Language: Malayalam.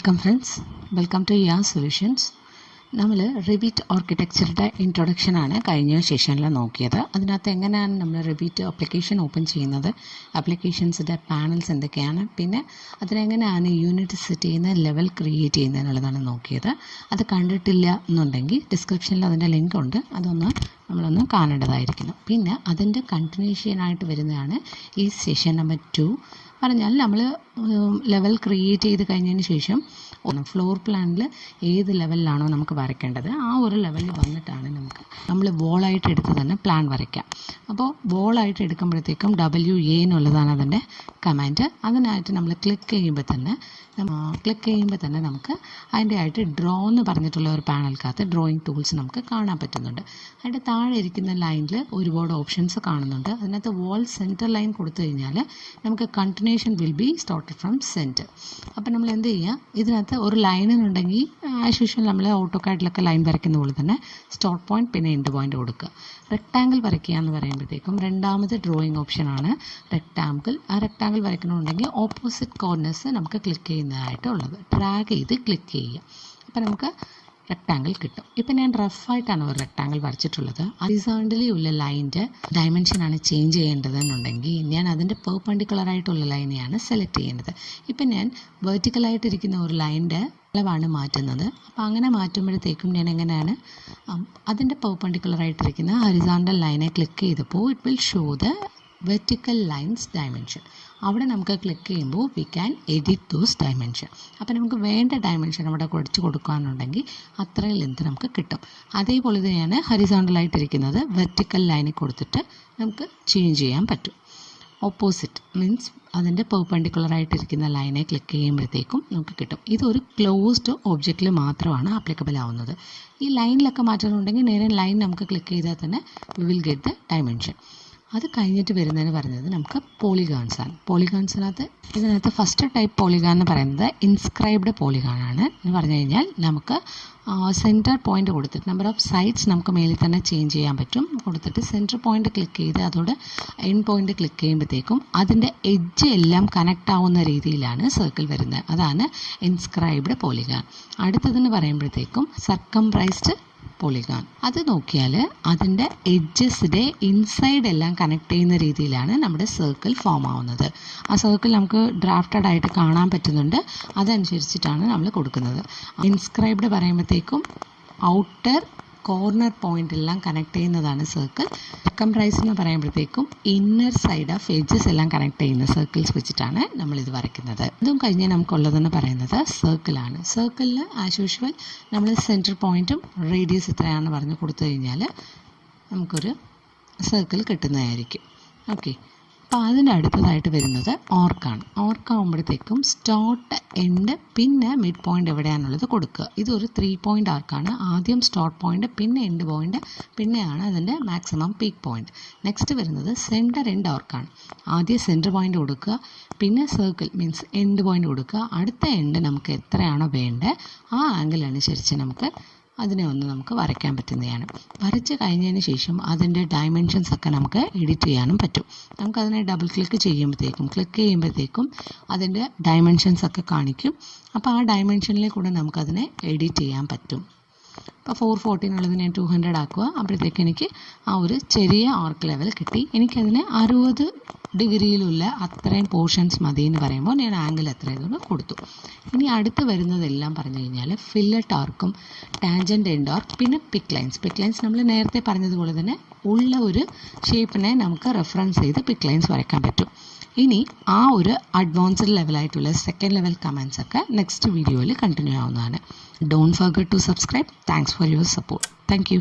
Welcome friends, welcome to Yaas solutions. നമ്മൾ റിവിറ്റ് ആർക്കിടെക്ചറുടെ ഇൻട്രൊഡക്ഷൻ ആണ് കഴിഞ്ഞ സെഷനിൽ നോക്കിയത്. അതിനകത്ത് എങ്ങനെയാണ് നമ്മൾ റിവിറ്റ് ആപ്ലിക്കേഷൻ ഓപ്പൺ ചെയ്യുന്നത്, ആപ്ലിക്കേഷൻസിൻ്റെ പാനൽസ് എന്തൊക്കെയാണ്, പിന്നെ അതിനെങ്ങനെയാണ് യൂണിറ്റ് സെറ്റ് ചെയ്യുന്ന ലെവൽ ക്രിയേറ്റ് ചെയ്യുന്നത് എന്നുള്ളതാണ് നോക്കിയത്. അത് കണ്ടിട്ടില്ല എന്നുണ്ടെങ്കിൽ ഡിസ്ക്രിപ്ഷനിൽ അതിൻ്റെ ലിങ്ക് ഉണ്ട്, നമ്മളൊന്ന് കാണേണ്ടതായിരിക്കുന്നു. പിന്നെ അതിൻ്റെ കണ്ടിന്യൂഷനായിട്ട് വരുന്നതാണ് ഈ സെഷൻ നമ്പർ 2. പറഞ്ഞാൽ നമ്മൾ ലെവൽ ക്രിയേറ്റ് ചെയ്ത് കഴിഞ്ഞതിന് ശേഷം ഫ്ലോർ പ്ലാനിൽ ഏത് ലെവലിലാണോ നമുക്ക് വരയ്ക്കേണ്ടത് ആ ഒരു ലെവലിൽ വന്നിട്ടാണ് നമ്മൾ വോളായിട്ട് എടുത്ത് തന്നെ പ്ലാൻ വരയ്ക്കാം. അപ്പോൾ വോളായിട്ട് എടുക്കുമ്പോഴത്തേക്കും WA എന്നുള്ളതാണ് അതിൻ്റെ കമാൻഡ്. അതിനായിട്ട് നമ്മൾ ക്ലിക്ക് ചെയ്യുമ്പോൾ തന്നെ നമുക്ക് അതിൻ്റെ ആയിട്ട് ഡ്രോ എന്ന് പറഞ്ഞിട്ടുള്ള ഒരു പാനൽക്കകത്ത് ഡ്രോയിങ് ടൂൾസ് നമുക്ക് കാണാൻ പറ്റുന്നുണ്ട്. അതിൻ്റെ താഴെ ഇരിക്കുന്ന ലൈനിൽ ഒരുപാട് ഓപ്ഷൻസ് കാണുന്നുണ്ട്. അതിനകത്ത് വോൾ സെൻറ്റർ ലൈൻ കൊടുത്തു കഴിഞ്ഞാൽ നമുക്ക് continuation will be started from centre. അപ്പോൾ നമ്മൾ എന്ത് ചെയ്യുക, ഇതിനകത്ത് ഒരു ലൈനുണ്ടെങ്കിൽ ആസ് യൂഷ്വൽ നമ്മൾ ഓട്ടോകാഡിലൊക്കെ ലൈൻ വരയ്ക്കുന്ന പോലെ തന്നെ സ്റ്റാർട്ട് പോയിന്റ് പിന്നെ എൻഡ് പോയിന്റ് കൊടുക്കുക. റെക്ടാങ്കിൾ വരയ്ക്കുക എന്ന് പറയുമ്പോഴത്തേക്കും രണ്ടാമത്തെ ഡ്രോയിങ് ഓപ്ഷനാണ് റെക്ടാങ്കിൾ. ആ റെക്ടാങ്കിൾ വരയ്ക്കണമെന്നുണ്ടെങ്കിൽ ഓപ്പോസിറ്റ് കോർണേഴ്സ് നമുക്ക് ക്ലിക്ക് ചെയ്യുന്നതായിട്ടുള്ളത് ഡ്രാഗ് ചെയ്ത് ക്ലിക്ക് ചെയ്യുക. അപ്പോൾ നമുക്ക് റെക്ടാങ്കിൾ കിട്ടും. ഇപ്പം ഞാൻ റഫായിട്ടാണ് ഒരു റെക്ടാങ്കിൾ വരച്ചിട്ടുള്ളത്. ഹൊറിസോണ്ടലി ഉള്ള ലൈൻ്റെ ഡയമെൻഷനാണ് ചേഞ്ച് ചെയ്യേണ്ടതെന്നുണ്ടെങ്കിൽ ഞാൻ അതിൻ്റെ പെർപെൻഡിക്കുലറായിട്ടുള്ള ലൈനെയാണ് സെലക്ട് ചെയ്യേണ്ടത്. ഇപ്പം ഞാൻ വെർട്ടിക്കലായിട്ടിരിക്കുന്ന ഒരു ലൈൻ്റെ അളവാണ് മാറ്റുന്നത്. അപ്പോൾ അങ്ങനെ മാറ്റുമ്പോഴത്തേക്കും ഞാൻ എങ്ങനെയാണ് അതിൻ്റെ പെർപെൻഡിക്കുലറായിട്ടിരിക്കുന്ന ഹൊറിസോണ്ടൽ ലൈനെ ക്ലിക്ക് ചെയ്തപ്പോൾ it will show the vertical lines dimension. അവിടെ നമുക്ക് ക്ലിക്ക് ചെയ്യുമ്പോൾ we can edit those dimension. അപ്പോൾ നമുക്ക് വേണ്ട ഡയമെൻഷൻ അവിടെ കുറച്ച് കൊടുക്കുകയാണെന്നുണ്ടെങ്കിൽ അത്രയും ലെന്ത് നമുക്ക് കിട്ടും. അതേപോലെ തന്നെയാണ് ഹൊറിസോണ്ടലായിട്ടിരിക്കുന്നത് വെർട്ടിക്കൽ ലൈനിൽ കൊടുത്തിട്ട് നമുക്ക് ചേഞ്ച് ചെയ്യാൻ പറ്റും. ഓപ്പോസിറ്റ് മീൻസ് അതിൻ്റെ പെർപെൻഡിക്കുലറായിട്ടിരിക്കുന്ന ലൈനെ ക്ലിക്ക് ചെയ്യുമ്പോഴത്തേക്കും നമുക്ക് കിട്ടും. ഇതൊരു ക്ലോസ്ഡ് ഒബ്ജക്റ്റിൽ മാത്രമാണ് ആപ്ലിക്കബിൾ ആവുന്നത്. ഈ ലൈനിലൊക്കെ മാറ്റണമെന്നുണ്ടെങ്കിൽ നേരെ ലൈൻ നമുക്ക് ക്ലിക്ക് ചെയ്താൽ തന്നെ we will get the dimension. അത് കഴിഞ്ഞിട്ട് വരുന്നതെന്ന് പറയുന്നത് നമുക്ക് പോളിഗോൺസാണ്. പോളിഗോൺസിനകത്ത് ഇതിനകത്ത് ഫസ്റ്റ് ടൈപ്പ് പോളിഗോൺ എന്ന് പറയുന്നത് ഇൻസ്ക്രൈബ്ഡ് പോളിഗോണാണ്. എന്ന് പറഞ്ഞു കഴിഞ്ഞാൽ നമുക്ക് സെൻറ്റർ പോയിന്റ് കൊടുത്തിട്ട് നമ്പർ ഓഫ് സൈഡ്സ് നമുക്ക് മേലിൽ തന്നെ ചേഞ്ച് ചെയ്യാൻ പറ്റും. കൊടുത്തിട്ട് സെൻറ്റർ പോയിന്റ് ക്ലിക്ക് ചെയ്ത് അതോടെ എൻഡ് പോയിന്റ് ക്ലിക്ക് ചെയ്യുമ്പോഴത്തേക്കും അതിൻ്റെ എഡ്ജ് എല്ലാം കണക്റ്റ് ആവുന്ന രീതിയിലാണ് സർക്കിൾ വരുന്നത്. അതാണ് ഇൻസ്ക്രൈബ്ഡ് പോളിഗോൺ. അടുത്തതെന്ന് പറയുമ്പോഴത്തേക്കും സർക്കംപ്രൈസ്ഡ് പോളിഗോൺ. അത് നോക്കിയാൽ അതിൻ്റെ എഡ്ജസിൻ്റെ ഇൻസൈഡ് എല്ലാം കണക്ട് ചെയ്യുന്ന രീതിയിലാണ് നമ്മുടെ സർക്കിൾ ഫോം ആവുന്നത്. ആ സർക്കിൾ നമുക്ക് ഡ്രാഫ്റ്റഡ് ആയിട്ട് കാണാൻ പറ്റുന്നുണ്ട്. അതനുസരിച്ചിട്ടാണ് നമ്മൾ കൊടുക്കുന്നത്. ഇൻസ്ക്രൈബ്ഡ് പറയുമ്പോഴത്തേക്കും ഔട്ടർ കോർണർ പോയിന്റ് എല്ലാം കണക്ട് ചെയ്യുന്നതാണ് സർക്കിൾ. സർക്കംപ്രൈസ് എന്ന് പറയുമ്പോഴത്തേക്കും ഇന്നർ സൈഡ് ഓഫ് എഡ്ജസ് എല്ലാം കണക്ട് ചെയ്യുന്ന സർക്കിൾസ് വെച്ചിട്ടാണ് നമ്മളിത് വരയ്ക്കുന്നത്. ഇതും കഴിഞ്ഞ് നമുക്കുള്ളതെന്ന് പറയുന്നത് സർക്കിളാണ്. സർക്കിളിൽ ആസ് യൂഷ്വൽ നമ്മൾ സെൻറ്റർ പോയിന്റും റേഡിയസ് എത്രയാണെന്ന് പറഞ്ഞ് കൊടുത്തു കഴിഞ്ഞാൽ നമുക്കൊരു സർക്കിൾ കിട്ടുന്നതായിരിക്കും. ഓക്കെ, അപ്പോൾ അതിൻ്റെ അടുത്തതായിട്ട് വരുന്നത് ഓർക്കാണ്. ഓർക്കാവുമ്പോഴത്തേക്കും സ്റ്റാർട്ട് എൻഡ് പിന്നെ മിഡ് പോയിന്റ് എവിടെയാണുള്ളത് കൊടുക്കുക. ഇതൊരു 3 പോയിന്റ് ആർക്കാണ്. ആദ്യം സ്റ്റാർട്ട് പോയിന്റ് പിന്നെ എൻഡ് പോയിന്റ് പിന്നെയാണ് അതിൻ്റെ മാക്സിമം പീക്ക് പോയിന്റ്. നെക്സ്റ്റ് വരുന്നത് സെൻറ്റർ എൻഡ് ആർക്കാണ്. ആദ്യം സെൻറ്റർ പോയിന്റ് കൊടുക്കുക, പിന്നെ സർക്കിൾ മീൻസ് എൻഡ് പോയിന്റ് കൊടുക്കുക. അടുത്ത എൻഡ് നമുക്ക് എത്രയാണോ വേണ്ടത് ആ ആംഗിൾ അനുസരിച്ച് നമുക്ക് വരയ്ക്കാൻ പറ്റുന്നതാണ്. വരച്ച് കഴിഞ്ഞതിന് ശേഷം അതിൻ്റെ ഡയമെൻഷൻസ് ഒക്കെ നമുക്ക് എഡിറ്റ് ചെയ്യാനും പറ്റും. നമുക്കതിനെ ഡബിൾ ക്ലിക്ക് ചെയ്യുമ്പോഴത്തേക്കും അതിൻ്റെ ഡയമെൻഷൻസ് ഒക്കെ കാണിക്കും. അപ്പോൾ ആ ഡയമെൻഷനിലെ കൂടെ നമുക്കതിനെ എഡിറ്റ് ചെയ്യാൻ പറ്റും. ഇപ്പോൾ 440 എന്നുള്ളത് ഞാൻ 200 ആക്കുക. അപ്പോഴത്തേക്ക് എനിക്ക് ആ ഒരു ചെറിയ ആർക്ക് ലെവൽ കിട്ടി. എനിക്കതിന് 60 ഡിഗ്രിയിലുള്ള അത്രയും പോർഷൻസ് മതി എന്ന് പറയുമ്പോൾ ഞാൻ ആംഗിൾ എത്രയെന്ന് കൊടുത്തു. ഇനി അടുത്ത് വരുന്നതെല്ലാം പറഞ്ഞു കഴിഞ്ഞാൽ ഫില്ലറ്റ് ആർക്കും ടാൻജൻറ്റ് എൻഡ് ആർക്ക് പിന്നെ പിക്ക് ലൈൻസ് നമ്മൾ നേരത്തെ പറഞ്ഞതുപോലെ തന്നെ ഉള്ള ഒരു ഷേപ്പിനെ നമുക്ക് റെഫറൻസ് ചെയ്ത് പിക്ക് ലൈൻസ് വരയ്ക്കാൻ പറ്റും. ഇനി ആ ഒരു അഡ്വാൻസ്ഡ് ലെവലായിട്ടുള്ള സെക്കൻഡ് ലെവൽ കമാൻഡ്സ് ഒക്കെ നെക്സ്റ്റ് വീഡിയോയിൽ കണ്ടിന്യൂ ആവുന്നതാണ്. Don't forget to subscribe. Thanks for your support. Thank you.